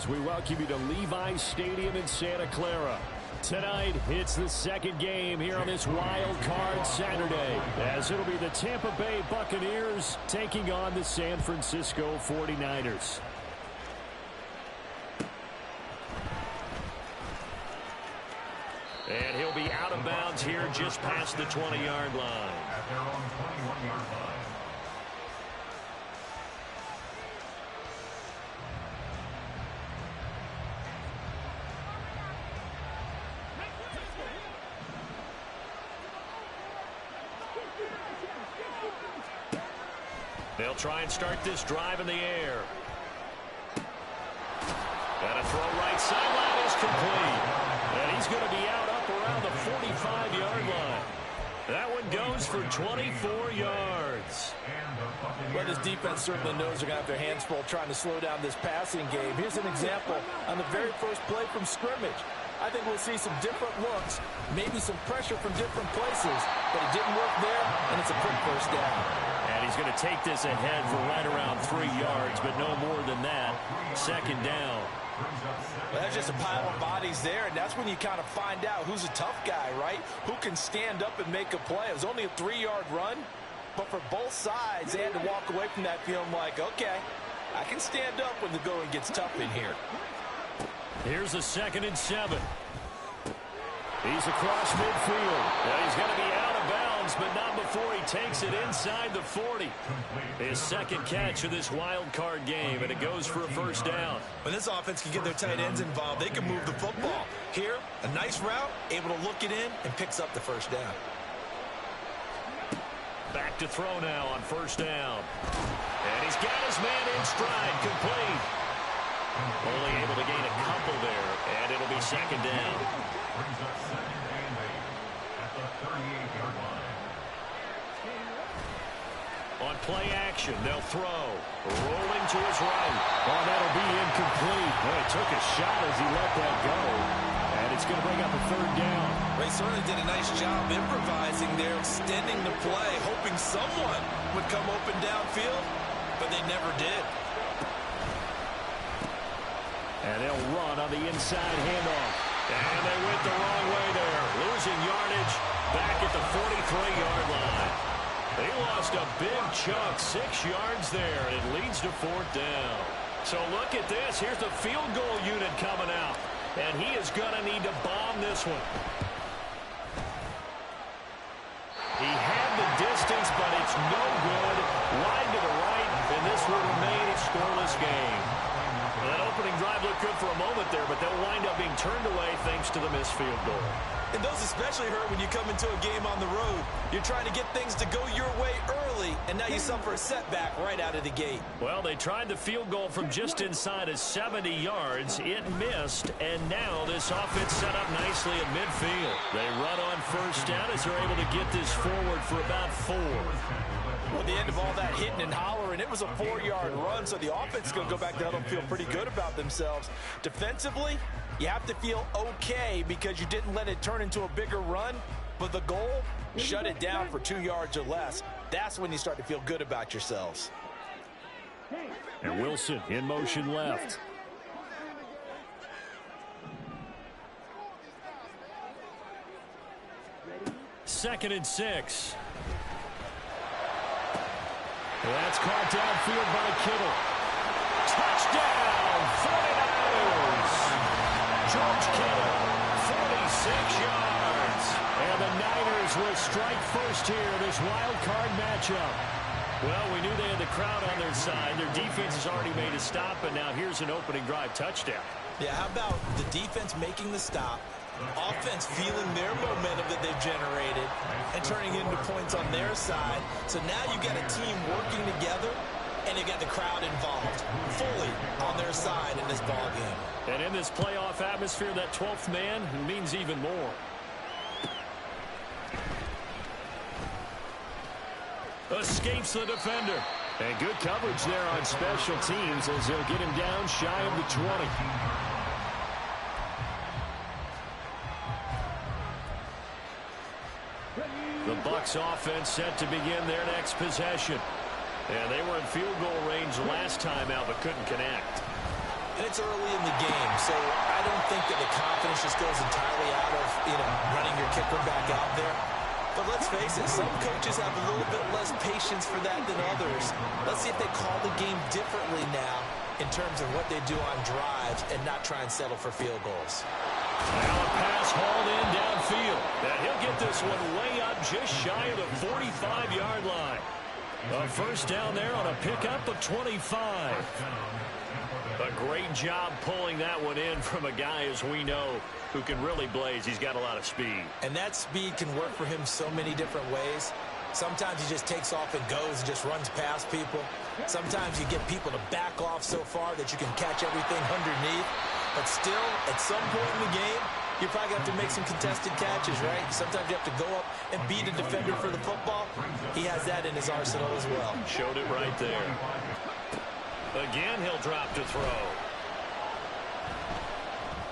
as we welcome you to Levi's Stadium in Santa Clara. Tonight, it's the second game here on this Wild Card Saturday, as it'll be the Tampa Bay Buccaneers taking on the San Francisco 49ers. And he'll be out of bounds here just past the 20-yard line. At their own 21-yard line. They'll try and start this drive in the air. And a throw right sideline is complete. And he's going to be out up around the 45-yard line. That one goes for 24 yards. Well, this defense certainly knows they're going to have their hands full trying to slow down this passing game. Here's an example on the very first play from scrimmage. I think we'll see some different looks, maybe some pressure from different places, but it didn't work there, and it's a quick first down. And he's going to take this ahead for right around 3 yards, but no more than that. Second down. Well, there's just a pile of bodies there, and that's when you kind of find out who's a tough guy, right? Who can stand up and make a play. It was only a 3-yard run, but for both sides, they had to walk away from that feeling like, okay, I can stand up when the going gets tough in here. Here's a 2nd and 7. He's across midfield. Now he's going to be out of bounds, but not before he takes it inside the 40. His second catch of this wild card game, and it goes for a first down. When this offense can get their tight ends involved, they can move the football. Here, a nice route, able to look it in, and picks up the first down. Back to throw now on first down. And he's got his man in stride, complete. Only able to gain a couple there, and it'll be second down. Brings up 2nd and 8 at the 38-yard line. On play action, they'll throw. Rolling to his right. Oh, that'll be incomplete. Boy, he took a shot as he let that go. And it's going to bring up a third down. They certainly did a nice job improvising there, extending the play, hoping someone would come open downfield, but they never did. And they'll run on the inside handoff. And they went the wrong way there. Losing yardage back at the 43-yard line. They lost a big chunk, 6 yards there. And it leads to 4th down. So look at this. Here's the field goal unit coming out. And he is going to need to bomb this one. He had the distance, but it's no good. Wide to the right, and this will remain a scoreless game. That opening drive looked good for a moment there, but they'll wind up being turned away thanks to the missed field goal. And those especially hurt when you come into a game on the road. You're trying to get things to go your way early, and now you suffer a setback right out of the gate. Well, they tried the field goal from just inside of 70 yards. It missed, and now this offense set up nicely at midfield. They run on first down as they're able to get this forward for about 4. Well, at the end of all that hitting and hollering, it was a 4-yard run, so the offense is going to go back down and feel pretty good about themselves. Defensively, you have to feel okay because you didn't let it turn into a bigger run, but the goal, shut it down for 2 yards or less. That's when you start to feel good about yourselves. And Wilson in motion left. Second and 6. That's caught downfield by Kittle. Touchdown, 49ers. George Kittle, 46 yards. And the Niners will strike first here in this wild card matchup. Well, we knew they had the crowd on their side. Their defense has already made a stop, and now here's an opening drive touchdown. Yeah, how about the defense making the stop, offense feeling their momentum that they've generated and turning into points on their side. So now you've got a team working together, and they've got the crowd involved fully on their side in this ball game. And in this playoff atmosphere, that 12th man means even more. Escapes the defender. And good coverage there on special teams as they'll get him down shy of the 20. The Bucs offense set to begin their next possession. And they were in field goal range last time out but couldn't connect. And it's early in the game, so I don't think that the confidence just goes entirely out of, running your kicker back out there. But let's face it, some coaches have a little bit less patience for that than others. Let's see if they call the game differently now in terms of what they do on drives and not try and settle for field goals. Now a pass hauled in downfield. And he'll get this one way up just shy of the 45-yard line. A first down there on a pickup of 25. A great job pulling that one in from a guy, as we know, who can really blaze. He's got a lot of speed. And that speed can work for him so many different ways. Sometimes he just takes off and goes and just runs past people. Sometimes you get people to back off so far that you can catch everything underneath. But still, at some point in the game, you probably have to make some contested catches, right? Sometimes you have to go up and beat a defender for the football. He has that in his arsenal as well. Showed it right there. Again, he'll drop to throw.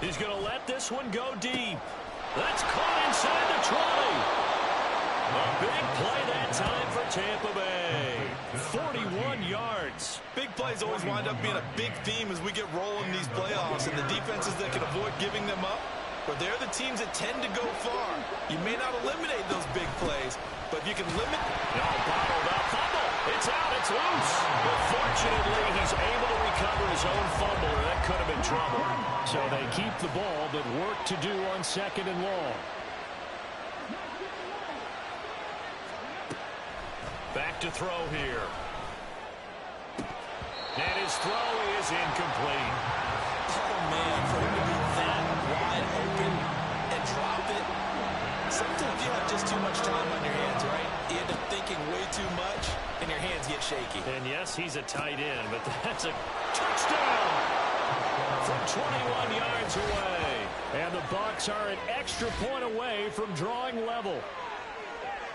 He's going to let this one go deep. That's caught inside the 20. A big play that time for Tampa Bay. 41 yards. Big plays always wind up being a big theme as we get rolling in these playoffs, and the defenses that can avoid giving them up, but they're the teams that tend to go far. You may not eliminate those big plays, but if you can limit... No, bottled up. Fumble. It's out. It's loose. But fortunately, he's able to recover his own fumble, or that could have been trouble. So they keep the ball, but work to do on 2nd and long. Back to throw here. And his throw is incomplete. Oh, man, for him to be that wide open and drop it. Sometimes you have just too much time on your hands, right? You end up thinking way too much, and your hands get shaky. And yes, he's a tight end, but that's a touchdown from 21 yards away. And the Bucs are an extra point away from drawing level.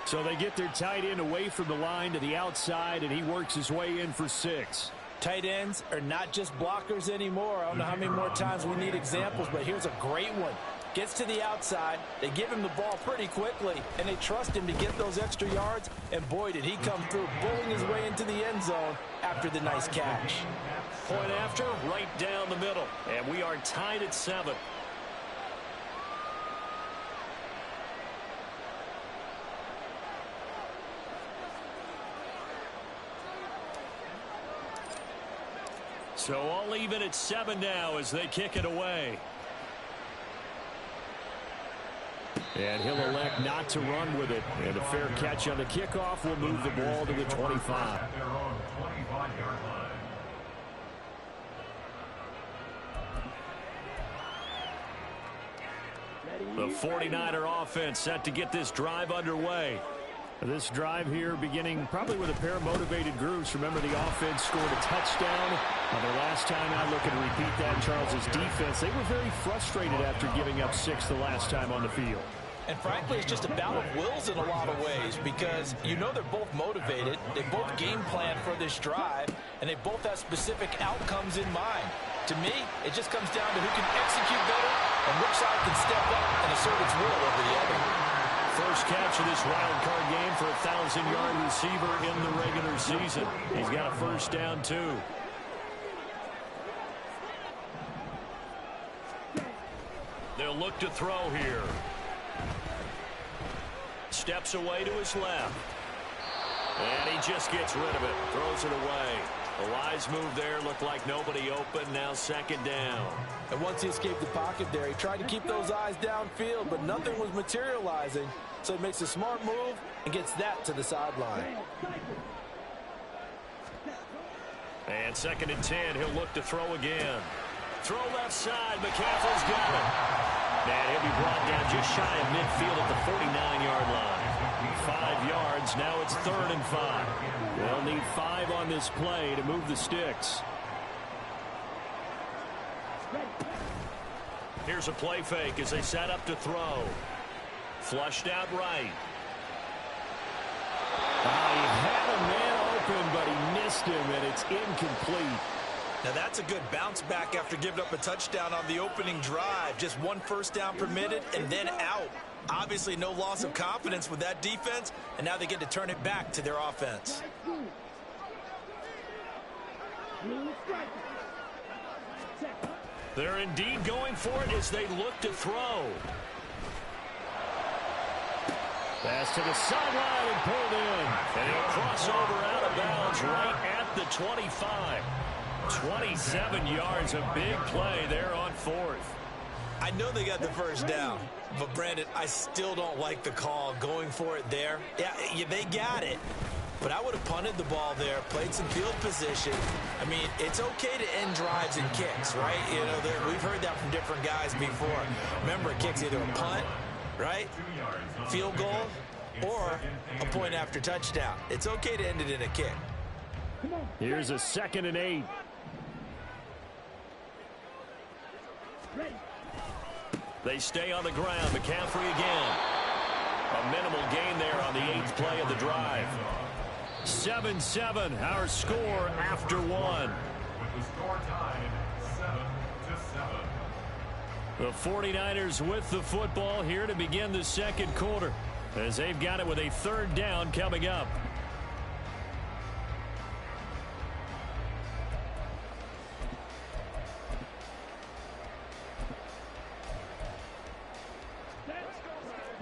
So they get their tight end away from the line to the outside, and he works his way in for 6. Tight ends are not just blockers anymore. I don't know how many more times we need examples, but here's a great one. Gets to the outside, they give him the ball pretty quickly, and they trust him to get those extra yards, and boy, did he come through, bulling his way into the end zone after the nice catch. Point after, right down the middle, and we are tied at 7. So all even at 7 now as they kick it away. And he'll elect not to run with it. And a fair catch on the kickoff will move the ball to the 25. The 49er offense set to get this drive underway. This drive here beginning probably with a pair of motivated groups. Remember, the offense scored a touchdown on their last time out. Looking to repeat that. Charles's defense, they were very frustrated after giving up 6 the last time on the field. And frankly, it's just a battle of wills in a lot of ways because they're both motivated. They both game plan for this drive, and they both have specific outcomes in mind. To me, it just comes down to who can execute better and which side can step up and assert its will over the other. First catch of this wild card game for a 1,000-yard receiver in the regular season. He's got a first down, too. They'll look to throw here. Steps away to his left. And he just gets rid of it. Throws it away. A wise move there. Looked like nobody open. Now 2nd down. And once he escaped the pocket there, he tried to keep those eyes downfield, but nothing was materializing. So he makes a smart move and gets that to the sideline. And 2nd and 10. He'll look to throw again. Throw left side. McCaffrey's got it. And he'll be brought down just shy of midfield at the 49-yard line. 5 yards. Now it's 3rd and 5. They'll need 5 on this play to move the sticks. Here's a play fake as they set up to throw. Flushed out right. He had a man open, but he missed him, and it's incomplete. Now that's a good bounce back after giving up a touchdown on the opening drive. Just 1 first down permitted and then out. Obviously no loss of confidence with that defense, and now they get to turn it back to their offense. Striker. They're indeed going for it as they look to throw. Pass to the sideline and pulled in. And he'll cross over out of bounds right at the 25. 27 yards, a big play there on fourth. I know they got the first down, but Brandon, I still don't like the call going for it there. Yeah, they got it. But I would have punted the ball there, played some field position. I mean, it's okay to end drives and kicks, right? You know, we've heard that from different guys before. Remember, a kick's either a punt, right, field goal, or a point after touchdown. It's okay to end it in a kick. Here's a 2nd and 8. They stay on the ground. McCaffrey again. A minimal gain there on the 8th play of the drive. 7-7, our score after one. With the score tied 7-7. The 49ers with the football here to begin the second quarter, as they've got it with a 3rd down coming up.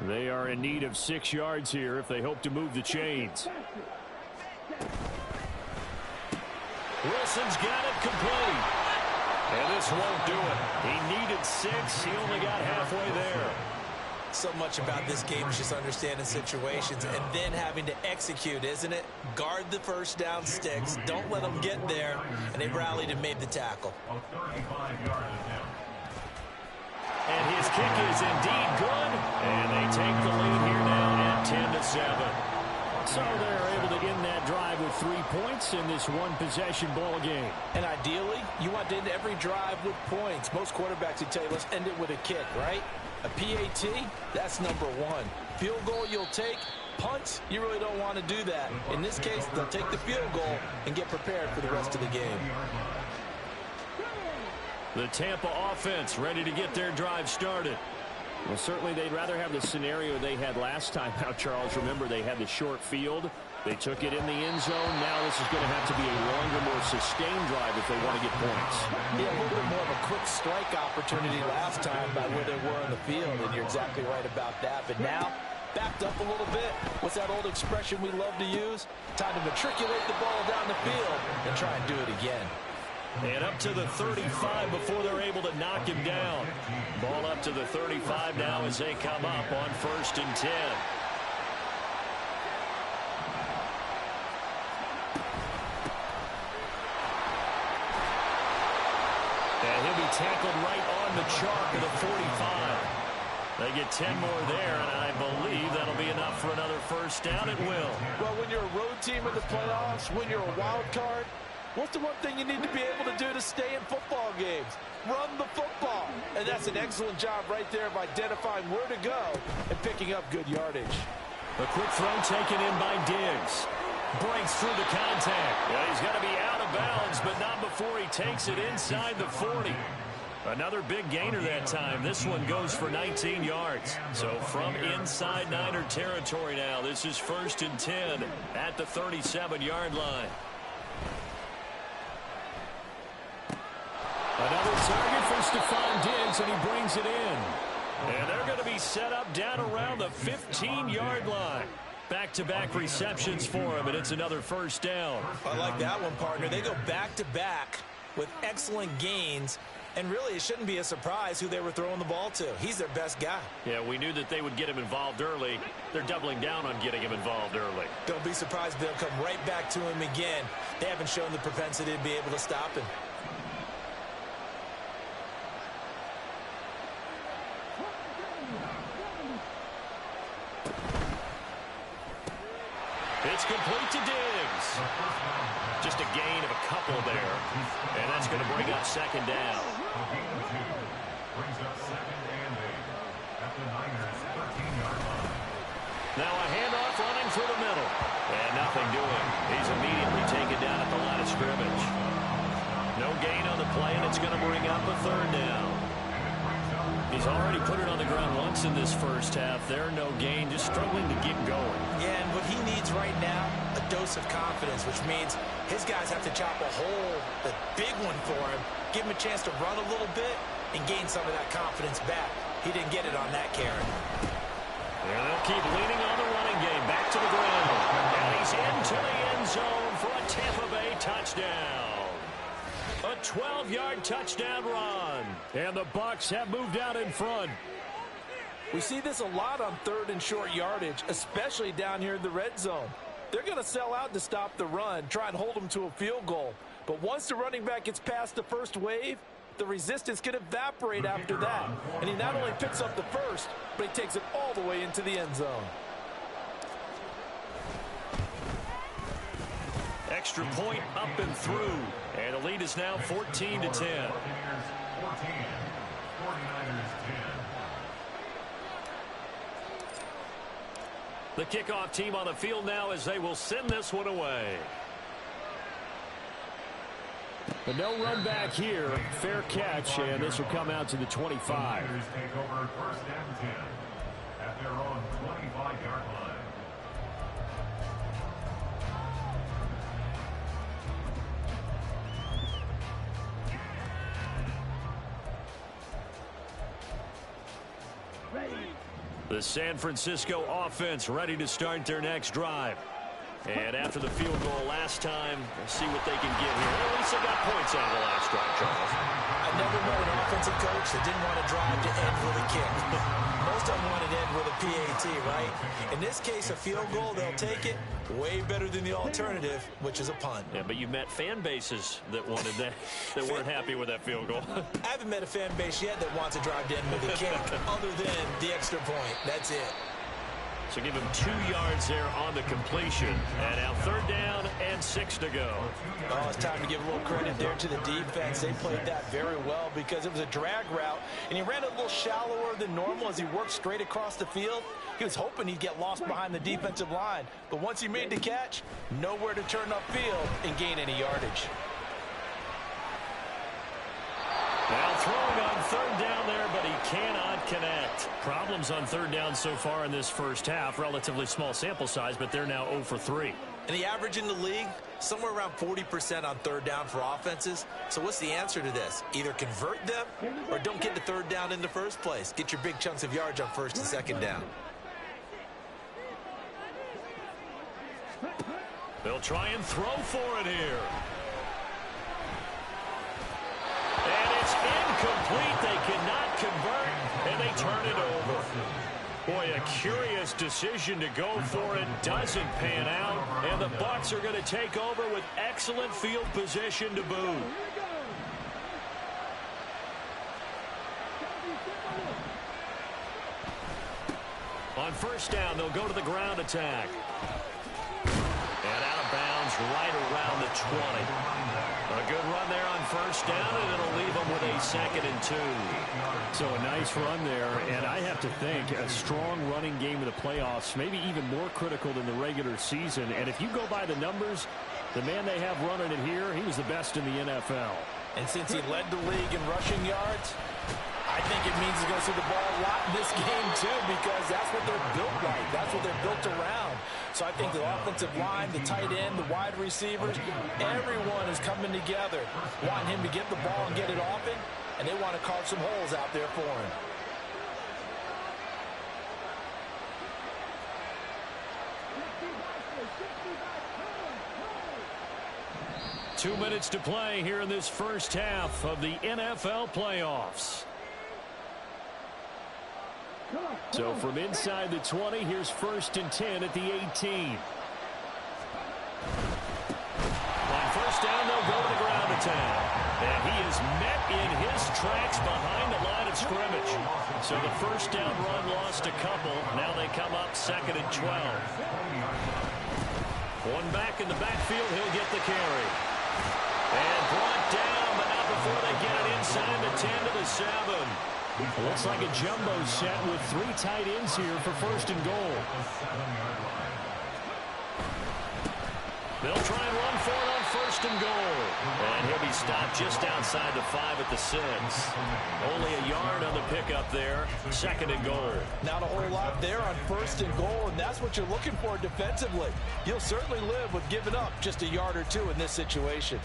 They are in need of 6 yards here if they hope to move the chains. Wilson's got it complete. And this won't do it. He needed 6. He only got halfway there. So much about this game is just understanding situations and then having to execute, isn't it? Guard the first down sticks. Don't let them get there. And they rallied and made the tackle. A 35-yard attempt. And his kick is indeed good. And they take the lead here now at 10-7. So they're able to end that drive with 3 points in this one-possession ball game. And ideally, you want to end every drive with points. Most quarterbacks would tell you, let's end it with a kick, right? A PAT, that's number 1. Field goal you'll take. Punts, you really don't want to do that. In this case, they'll take the field goal and get prepared for the rest of the game. The Tampa offense ready to get their drive started. Well, certainly they'd rather have the scenario they had last time out, Charles. Remember, they had the short field. They took it in the end zone. Now this is going to have to be a longer, more sustained drive if they want to get points. Yeah, a little bit more of a quick strike opportunity last time by where they were on the field, and you're exactly right about that. But now, backed up a little bit. What's that old expression we love to use? Time to matriculate the ball down the field and try and do it again. And up to the 35 before they're able to knock him down. Ball up to the 35 now as they come up on 1st and 10. And he'll be tackled right on the chalk of the 45. They get 10 more there, and I believe that'll be enough for another first down. It will. Well, when you're a road team in the playoffs, when you're a wild card, what's the one thing you need to be able to do to stay in football games? Run the football. And that's an excellent job right there of identifying where to go and picking up good yardage. A quick throw taken in by Diggs. Breaks through the contact. Yeah, he's got to be out of bounds, but not before he takes it inside the 40. Another big gainer that time. This one goes for 19 yards. So from inside Niner territory now, this is 1st and 10 at the 37-yard line. Another target for Stephon Diggs, and he brings it in. And they're going to be set up down around the 15-yard line. Back-to-back receptions for him, and it's another first down. I like that one, partner. They go back-to-back with excellent gains, and really it shouldn't be a surprise who they were throwing the ball to. He's their best guy. Yeah, we knew that they would get him involved early. They're doubling down on getting him involved early. Don't be surprised if they'll come right back to him again. They haven't shown the propensity to be able to stop him. It's complete to Diggs. Just a gain of a couple there. And that's going to bring up 2nd down. Brings up 2nd and 8 at the Niners' 13-yard line. Now a handoff running through the middle. And nothing doing. He's immediately taken down at the line of scrimmage. No gain on the play, and it's going to bring up a 3rd down. He's already put it on the ground once in this first half. There, no gain, just struggling to get going. Yeah, and what he needs right now, a dose of confidence, which means his guys have to chop a hole, the big one for him, give him a chance to run a little bit and gain some of that confidence back. He didn't get it on that carry. And they'll keep leaning on the running game. Back to the ground. And he's into the end zone for a Tampa Bay touchdown. A 12-yard touchdown run. And the Bucs have moved out in front. We see this a lot on third and short yardage, especially down here in the red zone. They're going to sell out to stop the run, try and hold them to a field goal. But once the running back gets past the first wave, the resistance can evaporate after that. And he not only picks up the first, but he takes it all the way into the end zone. Extra point up and through. And the lead is now 14-10. Buccaneers 14, 49ers 10. The kickoff team on the field now as they will send this one away. But no run back here. Fair catch, and this will come out to the 25. Buccaneers take over first and 10 at their own 25-yard line. The San Francisco offense ready to start their next drive. And after the field goal last time, we'll see what they can get here. At least they got points out of the last drive, Charles. I never met an offensive coach that didn't want to drive to end with a kick. Most of them wanted to end with a PAT, right? In this case, a field goal, they'll take it. Way better than the alternative, which is a punt. Yeah, but you met fan bases that wanted that, that weren't happy with that field goal. I haven't met a fan base yet that wants to drive to end with a kick, other than the extra point. That's it. So give him 2 yards there on the completion. And now third down and 6 to go. Oh, it's time to give a little credit there to the defense. They played that very well because it was a drag route, and he ran a little shallower than normal as he worked straight across the field. He was hoping he'd get lost behind the defensive line, but once he made the catch, nowhere to turn upfield and gain any yardage. Now throwing on third down there, but he cannot connect. Problems on third down so far in this first half. Relatively small sample size, but they're now 0 for 3. And the average in the league, somewhere around 40% on third down for offenses. So what's the answer to this? Either convert them or don't get to third down in the first place. Get your big chunks of yards on first and second down. They'll try and throw for it here. And it's incomplete. They cannot convert, and they turn it over. Boy, a curious decision to go for it. Doesn't pan out, and the Bucs are going to take over with excellent field position to boot. On first down, they'll go to the ground attack. And out of bounds right around the 20. A good run there on first down, and it'll leave them with a 2nd and 2. So a nice run there, and I have to think a strong running game in the playoffs, maybe even more critical than the regular season. And if you go by the numbers, the man they have running it here, he was the best in the NFL. And since he led the league in rushing yards, I think it means he's going to see the ball a lot in this game, too, because that's what they're built like. That's what they're built around. So I think the offensive line, the tight end, the wide receivers, everyone is coming together, wanting him to get the ball and get it often, and they want to carve some holes out there for him. Two minutes to play here in this first half of the NFL playoffs. So from inside the 20, here's 1st and 10 at the 18. On first down, they'll go to the ground attack. And he is met in his tracks behind the line of scrimmage. So the first down run lost a couple. Now they come up 2nd and 12. One back in the backfield, he'll get the carry. And brought down, but not before they get it inside the 10 to the 7. Looks like a jumbo set with 3 tight ends here for 1st and goal. They'll try and run for it on 1st first and goal. And he'll be stopped just outside the 5 at the 6. Only a yard on the pickup there. Second and goal. Not a whole lot there on first and goal, and that's what you're looking for defensively. You'll certainly live with giving up just a yard or two in this situation.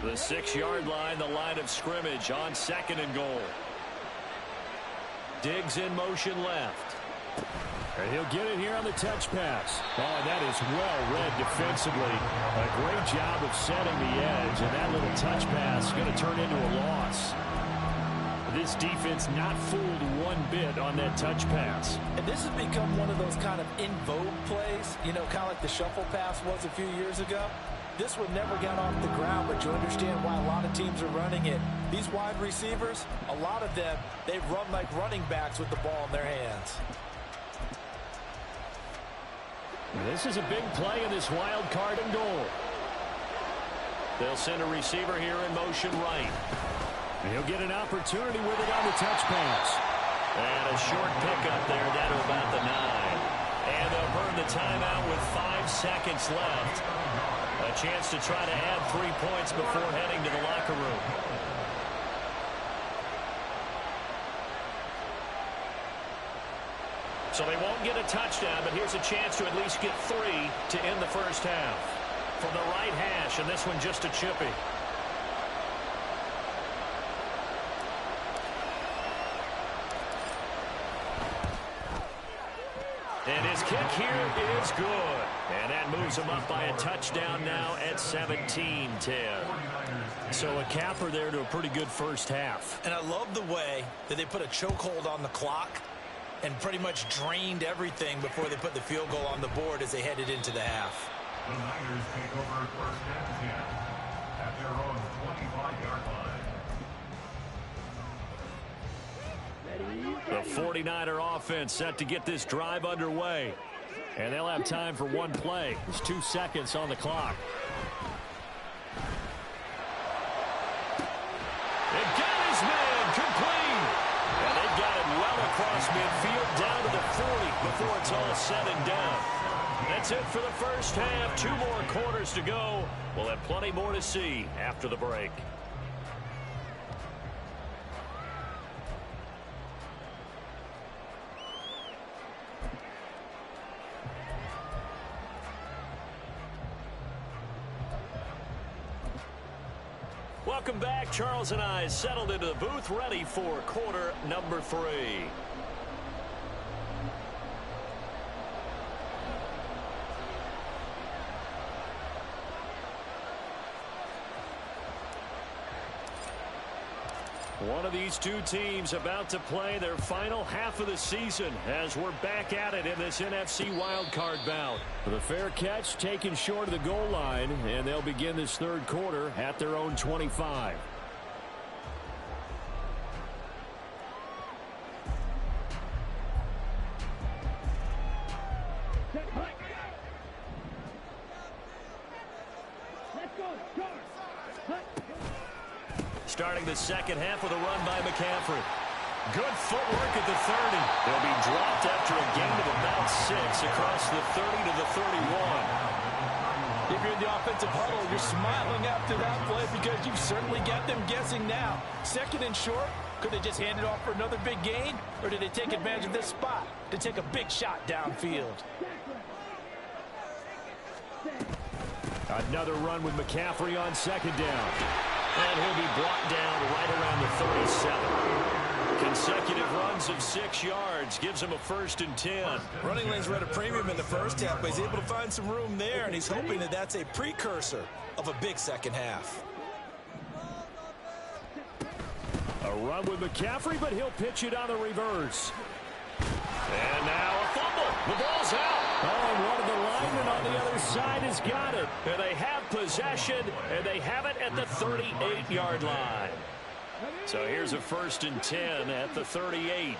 The 6-yard line, the line of scrimmage on second and goal. Diggs in motion left. And he'll get it here on the touch pass. Oh, and that is well read defensively. A great job of setting the edge, and that little touch pass is going to turn into a loss. This defense not fooled one bit on that touch pass. And this has become one of those kind of in vogue plays, you know, kind of like the shuffle pass was a few years ago. This one never got off the ground, but you understand why a lot of teams are running it. These wide receivers, a lot of them, they run like running backs with the ball in their hands. This is a big play in this wild card and goal. They'll send a receiver here in motion right. And he'll get an opportunity with it on the touch pass. And a short pickup there down to about the 9. And they'll burn the timeout with 5 seconds left. A chance to try to add 3 points before heading to the locker room. So they won't get a touchdown, but here's a chance to at least get 3 to end the first half. From the right hash, and this one just a chippy. And his kick here is good. And that moves him up by a touchdown now at 17-10. So a capper there to a pretty good first half. And I love the way that they put a chokehold on the clock and pretty much drained everything before they put the field goal on the board as they headed into the half. The Niners take over first and 10 at their own 25-yard line. The 49er offense set to get this drive underway. And they'll have time for one play. There's 2 seconds on the clock. It got his man complete. And they got it well across midfield down to the 40 before it's all said and done. That's it for the first half. 2 more quarters to go. We'll have plenty more to see after the break. Welcome back. Charles and I settled into the booth, ready for quarter number 3. One of these two teams about to play their final half of the season as we're back at it in this NFC wildcard bout. The fair catch taken short of the goal line, and they'll begin this third quarter at their own 25. Starting the second half with a run by McCaffrey. Good footwork at the 30. They'll be dropped after a gain of about 6 across the 30 to the 31. If you're in the offensive huddle, you're smiling after that play because you've certainly got them guessing now. Second and short, could they just hand it off for another big gain? Or did they take advantage of this spot to take a big shot downfield? Another run with McCaffrey on second down. And he'll be brought down right around the 37. Consecutive runs of 6 yards gives him a first and 10. Running lanes were at a premium in the first half, but he's able to find some room there, and he's hoping that that's a precursor of a big second half. A run with McCaffrey, but he'll pitch it on the reverse. And now a fumble. The ball's out. Oh, and one of the linemen on the other side has got it. And they have possession, and they have it at the 38-yard line. So here's a first and 10 at the 38.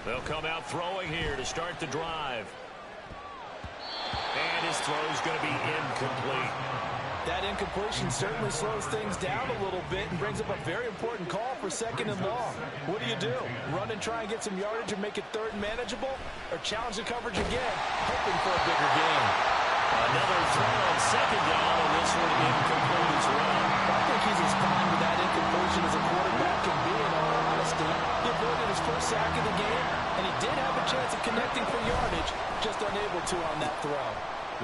They'll come out throwing here to start the drive. And his throw is going to be incomplete. That incompletion certainly slows things down a little bit and brings up a very important call for second and long. What do? Run and try and get some yardage and make it third and manageable? Or challenge the coverage again, hoping for a bigger gain? Another throw on second down, and this one incomplete as well. I think he's as fine with that incompletion as a quarterback can be, in all honesty. He avoided his first sack of the game, and he did have a chance of connecting for yardage, just unable to on that throw.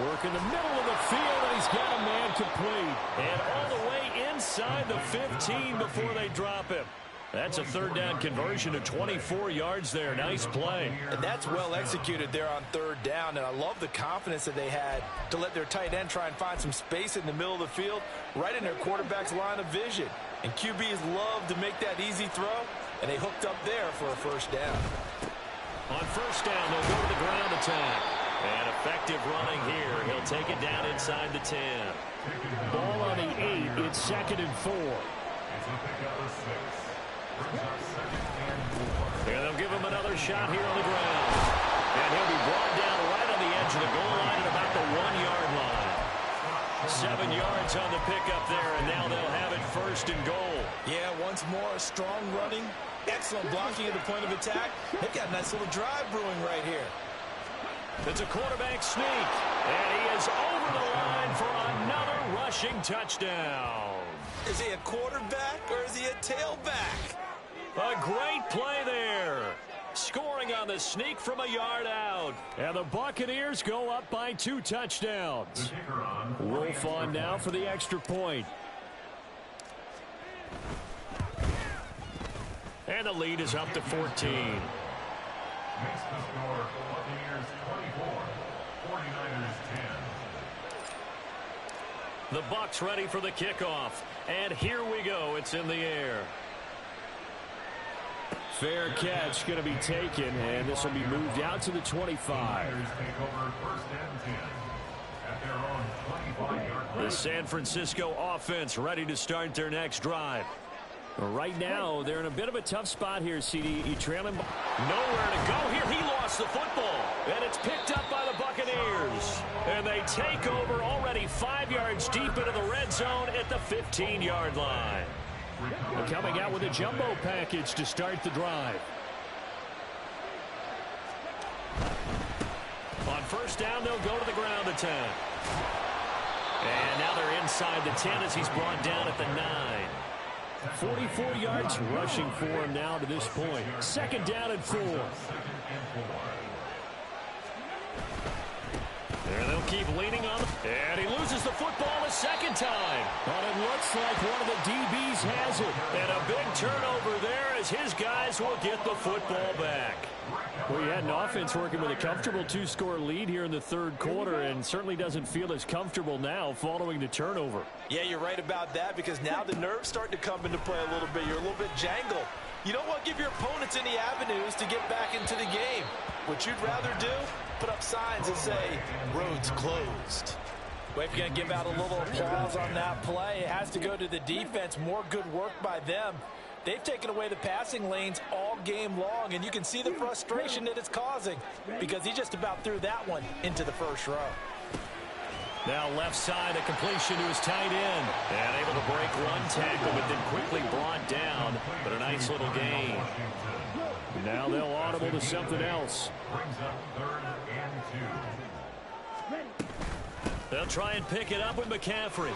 Work in the middle of the field, and he's got a man complete. And all the way inside the 15 before they drop him. That's a third down conversion of 24 yards there. Nice play. And that's well executed there on third down, and I love the confidence that they had to let their tight end try and find some space in the middle of the field, right in their quarterback's line of vision. And QBs love to make that easy throw, and they hooked up there for a first down. On first down, they'll go to the ground attack. And effective running here. He'll take it down inside the 10. Ball on the 8. It's 2nd and 4. And they'll give him another shot here on the ground. And he'll be brought down right on the edge of the goal line at about the 1-yard line. 7 yards on the pickup there, and now they'll have it first and goal. Yeah, once more, strong running, excellent blocking at the point of attack. They've got a nice little drive brewing right here. It's a quarterback sneak, and he is over the line for another rushing touchdown. Is he a quarterback or is he a tailback? A great play there. Scoring on the sneak from a yard out. And the Buccaneers go up by 2 touchdowns. Wolf on now for the extra point. And the lead is up to 14. Makes the score Buccaneers 24, 49ers 10. The Bucs ready for the kickoff. And here we go. It's in the air. Fair catch going to be taken, and this will be moved out to the 25. Take over first and 10 at their own 25-yard line. The San Francisco offense ready to start their next drive. Right now, they're in a bit of a tough spot here, CD. You trail him. Nowhere to go here. He lost the football. And it's picked up by the Buccaneers. And they take over already 5 yards deep into the red zone at the 15-yard line. They're coming out with a jumbo package to start the drive. On first down, they'll go to the ground attack. And now they're inside the 10 as he's brought down at the 9. 44 yards rushing for him now to this point. 2nd down and 4. There they'll keep leaning on him. And he loses the football a second time. But it looks like one of the DBs has it. And a big turnover there as his guys will get the football back. Well, you had an offense working with a comfortable 2-score lead here in the third quarter, and certainly doesn't feel as comfortable now following the turnover. Yeah, you're right about that, because now the nerves start to come into play a little bit. You're a little bit jangled. You don't want to give your opponents any avenues to get back into the game. What you'd rather do, put up signs that say, roads closed. Well, if you're going to give out a little applause on that play, it has to go to the defense. More good work by them. They've taken away the passing lanes all game long, and you can see the frustration that it's causing, because he just about threw that one into the first row. Now left side, a completion to his tight end. And able to break one tackle, but then quickly brought down. But a nice little gain. Now they'll audible to something else. Brings up 3rd and 2. They'll try and pick it up with McCaffrey.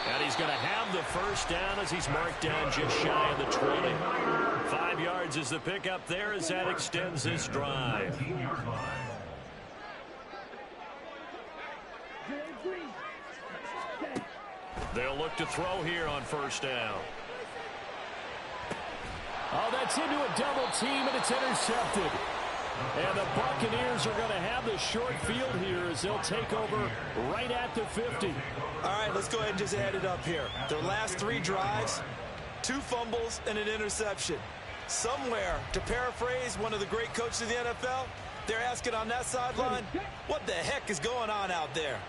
And he's going to have the first down as he's marked down just shy of the 20. 5 yards is the pickup there as that extends this drive. They'll look to throw here on first down. Oh, that's into a double team, and it's intercepted. And the Buccaneers are going to have the short field here as they'll take over right at the 50. All right, let's go ahead and just add it up here. Their last 3 drives, 2 fumbles and an interception. Somewhere, to paraphrase one of the great coaches of the NFL, they're asking on that sideline, what the heck is going on out there?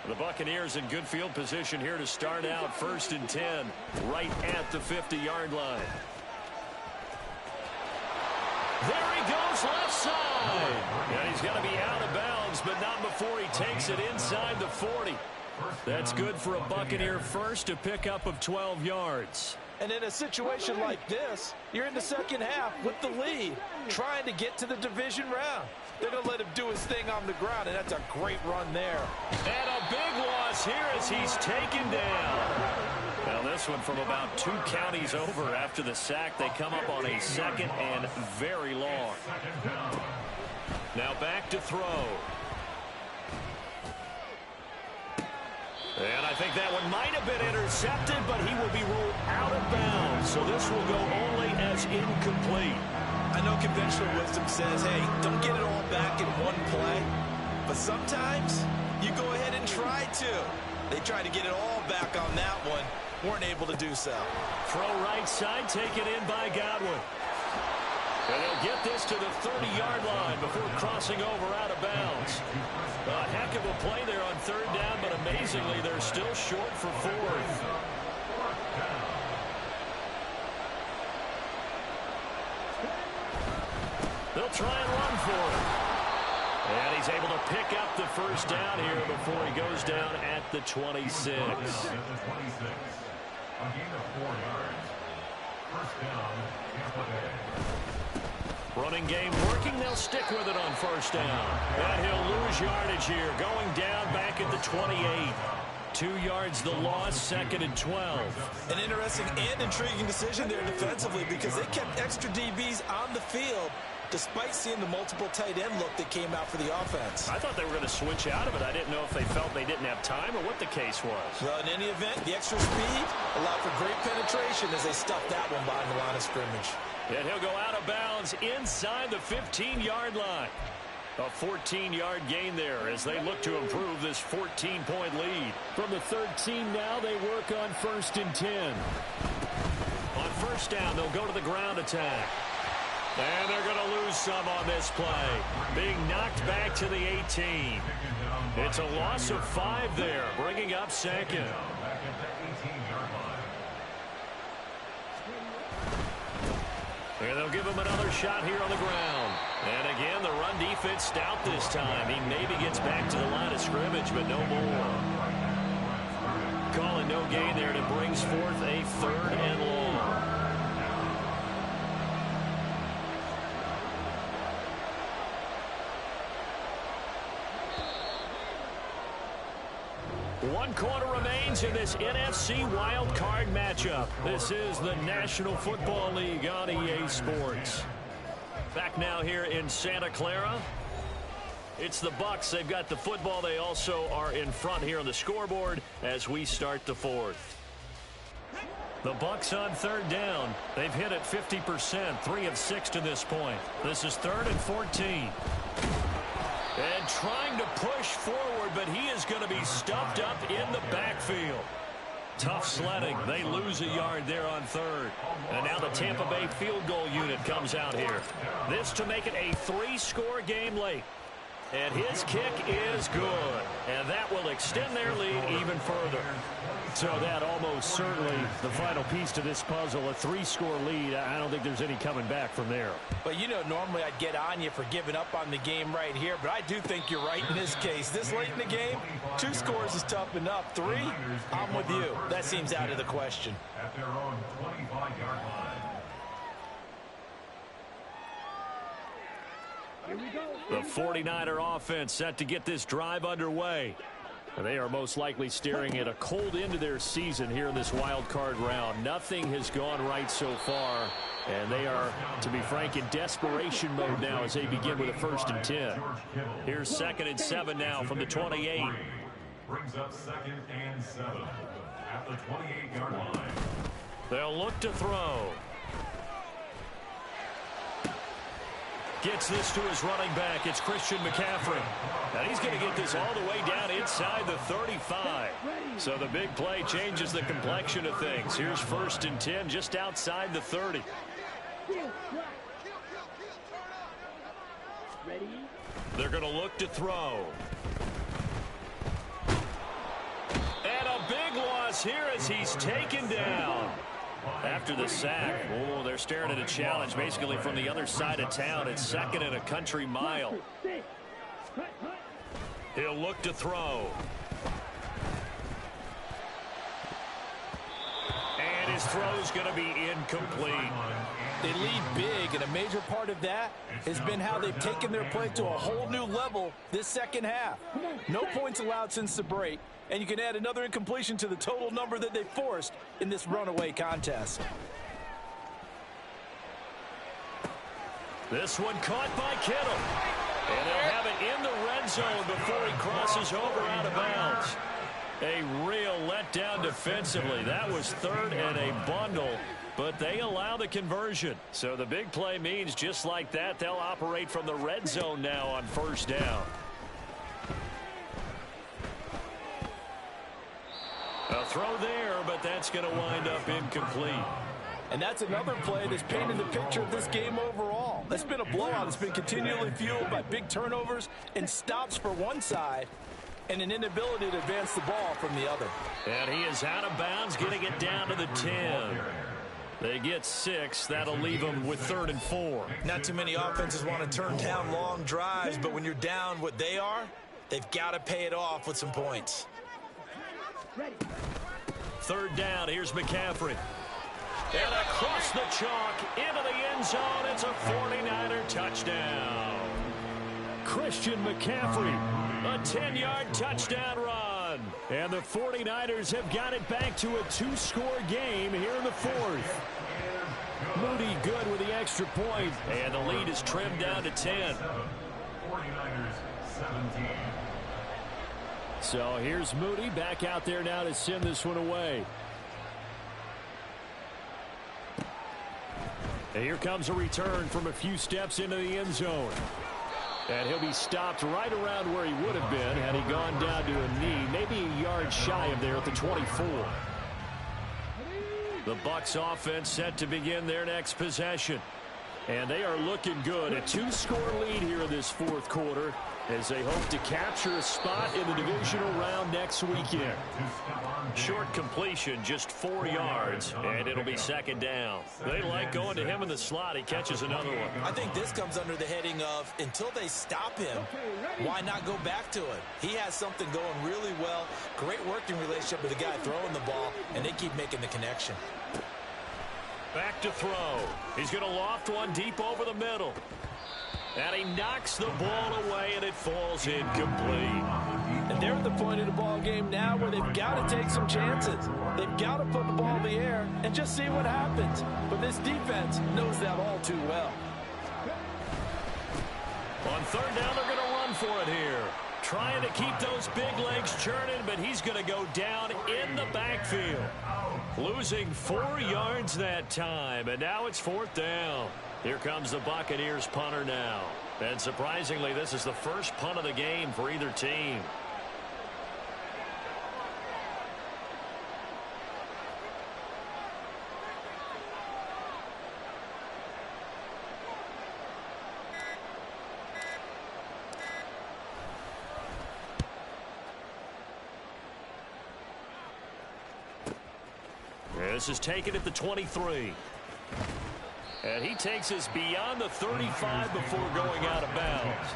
The Buccaneers in good field position here to start out 1st and 10 right at the 50-yard line. There he goes left side. And he's going to be out of bounds, but not before he takes it inside the 40. That's good for a Buccaneer first, a pickup of 12 yards. And in a situation like this, you're in the second half with the lead, trying to get to the division round. They're going to let him do his thing on the ground, and that's a great run there. And a big loss here as he's taken down. Now this one from about 2 counties over after the sack. They come up on a second and very long. Now back to throw. And I think that one might have been intercepted, but he will be ruled out of bounds. So this will go only as incomplete. I know conventional wisdom says, hey, don't get it all back in one play. But sometimes you go ahead and try to. They tried to get it all back on that one. Weren't able to do so. Throw right side, taken in by Godwin. And they'll get this to the 30-yard line before crossing over out of bounds. A heck of a play there on third down, but amazingly, they're still short for fourth. They'll try and run for it. And he's able to pick up the first down here before he goes down at the 26. A gain of 4 yards. First down, Tampa Bay. Running game working. They'll stick with it on first down. And he'll lose yardage here. Going down back at the 28. 2 yards the loss, second and 12. An interesting and intriguing decision there defensively because they kept extra DBs on the field despite seeing the multiple tight end look that came out for the offense. I thought they were going to switch out of it. I didn't know if they felt they didn't have time or what the case was. Well, in any event, the extra speed allowed for great penetration as they stuffed that one behind the line of scrimmage. And he'll go out of bounds inside the 15-yard line. A 14-yard gain there as they look to improve this 14-point lead. From the 13 now, they work on first and 10. On first down, they'll go to the ground attack. And they're going to lose some on this play. Being knocked back to the 18. It's a loss of 5 there, bringing up second. And they'll give him another shot here on the ground. And again, the run defense stout this time. He maybe gets back to the line of scrimmage, but no more. Calling no gain there, and it brings forth a third and long. One quarter remains in this NFC wild card matchup. This is the National Football League on EA Sports. Back now here in Santa Clara. It's the Bucs. They've got the football. They also are in front here on the scoreboard as we start the fourth. The Bucs on third down. They've hit it 50%, 3 of 6 to this point. This is 3rd and 14. And trying to push forward, but he is going to be stuffed up in the backfield. Tough sledding. They lose a yard there on third. And now the Tampa Bay field goal unit comes out here. This to make it a 3-score game late. And his kick is good. And that will extend their lead even further. So that almost certainly the final piece to this puzzle, a 3-score lead. I don't think there's any coming back from there. But, you know, normally I'd get on you for giving up on the game right here, but I do think you're right in this case. This late in the game, 2 scores is tough enough. 3, I'm with you. That seems out of the question. At their own 25-yard line. The 49er offense set to get this drive underway. And they are most likely staring at a cold end to their season here in this wild card round. Nothing has gone right so far. And they are, to be frank, in desperation mode now as they begin with a 1st and 10. Here's 2nd and 7 now from the 28. Brings up 2nd and 7 at the 28-yard line. They'll look to throw. Gets this to his running back. It's Christian McCaffrey. And he's going to get this all the way down inside the 35. So the big play changes the complexion of things. Here's 1st and 10 just outside the 30. They're going to look to throw. And a big loss here as he's taken down. After the sack, oh, they're staring at a challenge basically from the other side of town. It's 2nd and a country mile. He'll look to throw. And his his throw is going to be incomplete. They lead big, and a major part of that has been how they've taken their play to a whole new level this second half. No points allowed since the break, and you can add another incompletion to the total number that they forced in this runaway contest. This one caught by Kittle. And they'll have it in the red zone before he crosses over out of bounds. A real letdown defensively. That was third and a bundle, but they allow the conversion. So the big play means just like that, they'll operate from the red zone now on first down. A throw there, but that's going to wind up incomplete. And that's another play that's painted the picture of this game overall. It's been a blowout. It's been continually fueled by big turnovers and stops for one side and an inability to advance the ball from the other. And he is out of bounds, getting it down to the 10. They get 6. That'll leave them with 3rd and 4. Not too many offenses want to turn down long drives, but when you're down what they are, they've got to pay it off with some points. 3rd down. Here's McCaffrey. And across the chalk into the end zone. It's a 49er touchdown. Christian McCaffrey, a 10-yard touchdown run. And the 49ers have got it back to a 2-score game here in the 4th. Moody good with the extra point. And the lead is trimmed down to 10. 49ers 17. So here's Moody back out there now to send this one away. And here comes a return from a few steps into the end zone. And he'll be stopped right around where he would have been had he gone down to a knee, maybe a yard shy of there at the 24. The Bucs offense set to begin their next possession. And they are looking good. A 2-score lead here in this 4th quarter as they hope to capture a spot in the divisional round next weekend. Short completion, just 4 yards, and it'll be 2nd down. They like going to him in the slot. He catches another one. I think this comes under the heading of until they stop him, why not go back to it? He has something going really well. Great working relationship with the guy throwing the ball, and they keep making the connection. Back to throw. He's going to loft one deep over the middle. And he knocks the ball away, and it falls incomplete. And they're at the point of the ball game now where they've got to take some chances. They've got to put the ball in the air and just see what happens. But this defense knows that all too well. On 3rd down, they're going to run for it here. Trying to keep those big legs churning, but he's going to go down in the backfield. Losing 4 yards that time, and now it's 4th down. Here comes the Buccaneers punter now. And surprisingly, this is the first punt of the game for either team. This is taken at the 23. And he takes us beyond the 35 before going out of bounds.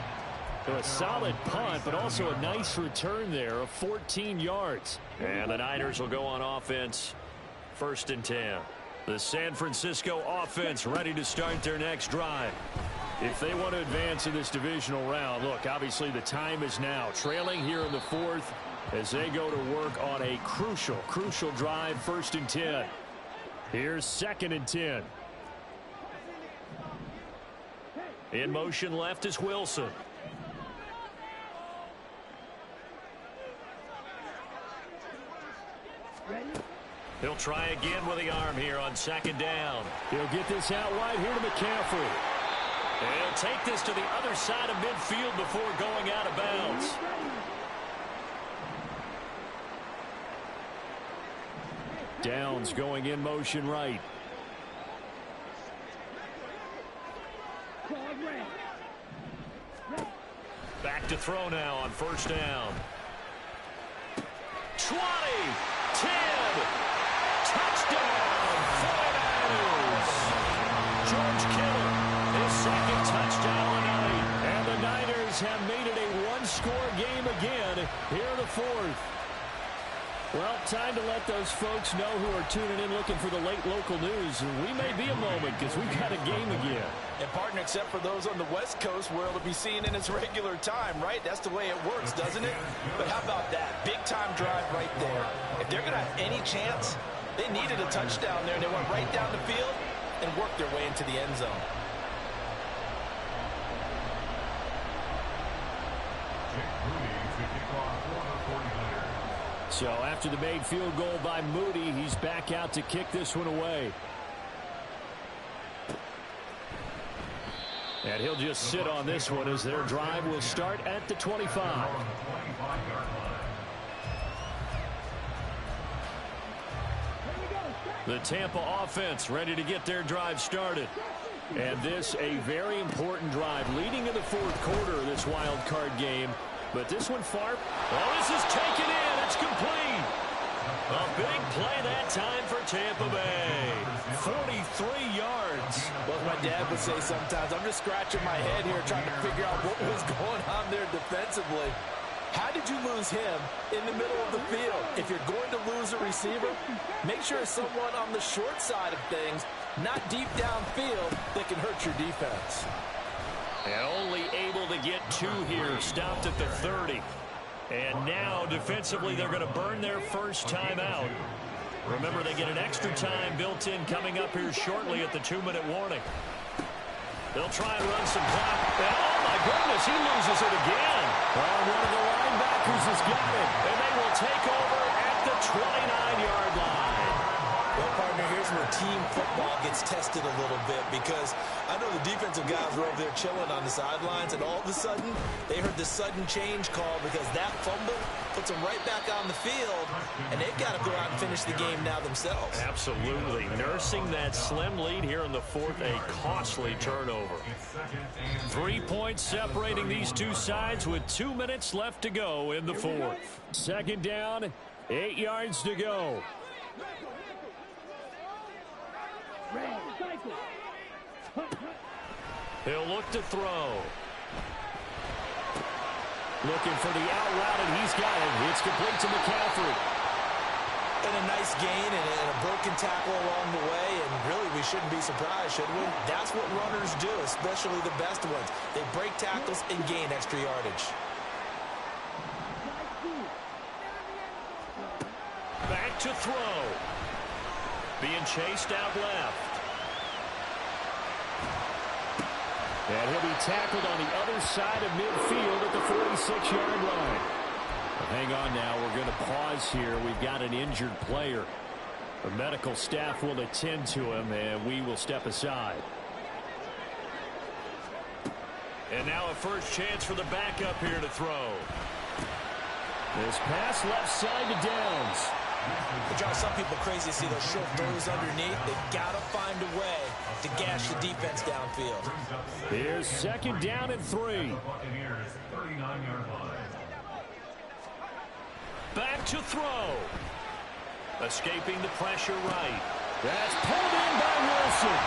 So a solid punt, but also a nice return there of 14 yards. And the Niners will go on offense, 1st and 10. The San Francisco offense ready to start their next drive. If they want to advance in this divisional round, look, obviously the time is now. Trailing here in the 4th as they go to work on a crucial drive, 1st and 10. Here's 2nd and 10. In motion left is Wilson. He'll try again with the arm here on 2nd down. He'll get this out wide here to McCaffrey. And he'll take this to the other side of midfield before going out of bounds. Downs going in motion right. Back to throw now on 1st down. 20, 10, touchdown, 49ers. George Kittle, his 2nd touchdown of the night. And the Niners have made it a 1-score game again here in the 4th. Well, time to let those folks know who are tuning in looking for the late local news. We may be a moment because we've got a game again. And partner, except for those on the West Coast where it'll be seen in its regular time, right? That's the way it works, doesn't it? But how about that? Big-time drive right there. If they're going to have any chance, they needed a touchdown there, and they went right down the field and worked their way into the end zone. So after the made field goal by Moody, he's back out to kick this one away. And he'll just sit on this one as their drive will start at the 25. The Tampa offense ready to get their drive started. And this a very important drive leading in the fourth quarter of this wild card game. But this one far. Oh, this is taken in. It's complete. A big play that time for Tampa Bay. 43 yards. Well, as my dad would say sometimes, I'm just scratching my head here trying to figure out what was going on there defensively. How did you lose him in the middle of the field? If you're going to lose a receiver, make sure it's someone on the short side of things, not deep downfield, that can hurt your defense. And only able to get two here, stopped at the 30. And now, defensively, they're going to burn their first time out. Remember, they get an extra time built in coming up here shortly at the 2-minute warning. They'll try and run some clock. And, oh, my goodness, he loses it again. Oh, one of the linebackers has got it. And they will take over at the 29-yard line. Well, partner, here's where team football gets tested a little bit because I know the defensive guys were over there chilling on the sidelines, and all of a sudden, they heard the sudden change call because that fumble puts them right back on the field, and they've got to go out and finish the game now themselves. Absolutely. Nursing that slim lead here in the fourth, a costly turnover. 3 points separating these two sides with 2 minutes left to go in the fourth. Second down, 8 yards to go. He'll look to throw. Looking for the out route, and he's got it. It's complete to McCaffrey. And a nice gain and a broken tackle along the way, and really we shouldn't be surprised, should we? That's what runners do, especially the best ones. They break tackles and gain extra yardage. Back to throw. Being chased out left. And he'll be tackled on the other side of midfield at the 46-yard line. Well, hang on now. We're going to pause here. We've got an injured player. The medical staff will attend to him, and we will step aside. And now a first chance for the backup here to throw. This pass left side to Downs. It drives some people crazy to see those short throws underneath. They've got to find a way to gash the defense downfield. Here's second down and 3. Back to throw. Escaping the pressure right. That's pulled in by Wilson.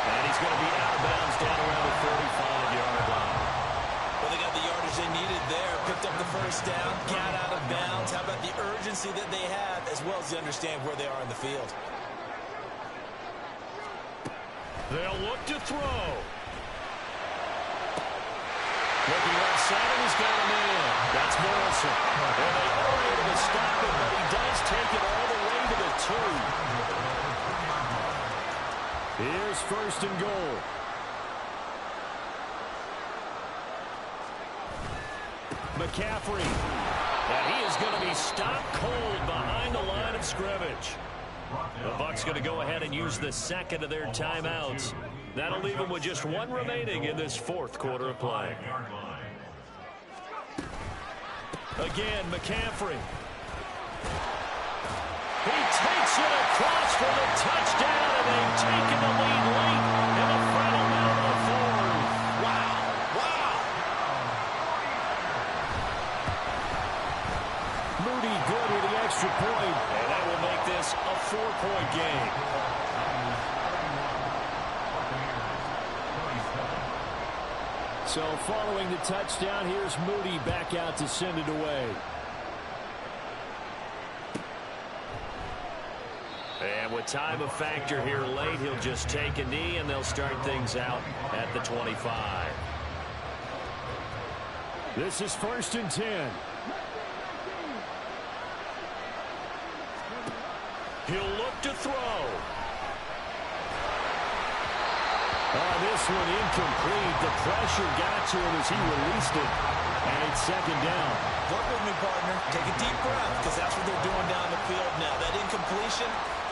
And he's going to be out of bounds down around the 45-yard line. Well, they got the yardage they needed there. Picked up the first down, got out of bounds. How about the urgency that they have, as well as they understand where they are in the field? They'll look to throw. Looking right side, and he's got him in. That's Morrison. And they are able to stop it, but he does take it all the way to the 2. Here's first and goal. McCaffrey. And he is going to be stopped cold behind the line of scrimmage. The Bucs going to go ahead and use the second of their timeouts. That'll leave them with just one remaining in this fourth quarter of play. Again, McCaffrey. He takes it across for the touchdown, and they've taken the lead late in the final minute of the fourth. Wow. Moody good with the extra point, and that will make this a 4-point game. So following the touchdown, here's Moody back out to send it away. time of factor here late. He'll just take a knee, and they'll start things out at the 25. This is 1st and 10. He'll look to throw. This one incomplete. The pressure got to him as he released it. And it's 2nd down. Work with me, partner. Take a deep breath, because that's what they're doing down the field now. That incompletion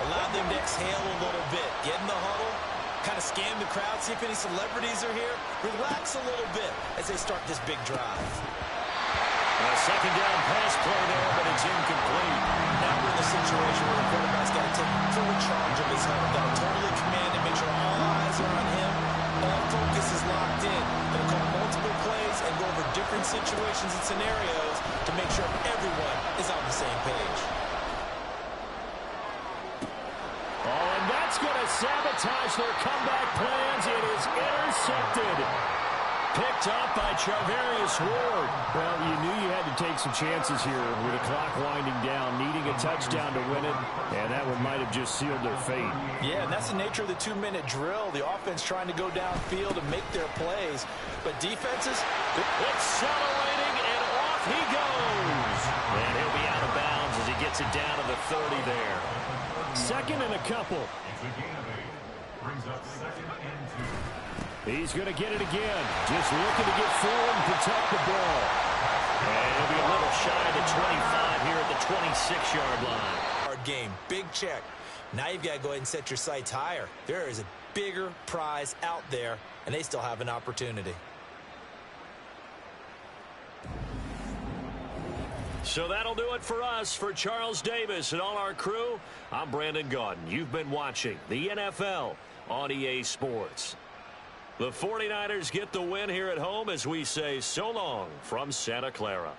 allowed them to exhale a little bit. Get in the huddle, kind of scan the crowd, see if any celebrities are here. Relax a little bit as they start this big drive. A 2nd down pass play there, but it's incomplete. Now we're in the situation where the quarterback's got to take full charge of his huddle. Got to totally command and make sure all eyes are on him. All focus is locked in. Going to call multiple plays and go over different situations and scenarios to make sure everyone is on the same page. Oh, and that's going to sabotage their comeback plans. It is intercepted. Picked up by Charvarius Ward. Well, you knew you had to take some chances here with the clock winding down, needing a touchdown to win it, and that one might have just sealed their fate. Yeah, and that's the nature of the 2-minute drill. The offense trying to go downfield and make their plays. But defenses, accelerating, and off he goes. And he'll be out of bounds as he gets it down to the 30 there. 2nd and a couple. It's a gain of 8. Brings up 2nd and 2. He's going to get it again. Just looking to get forward and protect the ball. And he'll be a little shy of the 25 here at the 26-yard line. hard game, big check. Now you've got to go ahead and set your sights higher. There is a bigger prize out there, and they still have an opportunity. So that'll do it for us. For Charles Davis and all our crew, I'm Brandon Gaudin. You've been watching the NFL on EA Sports. The 49ers get the win here at home as we say so long from Santa Clara.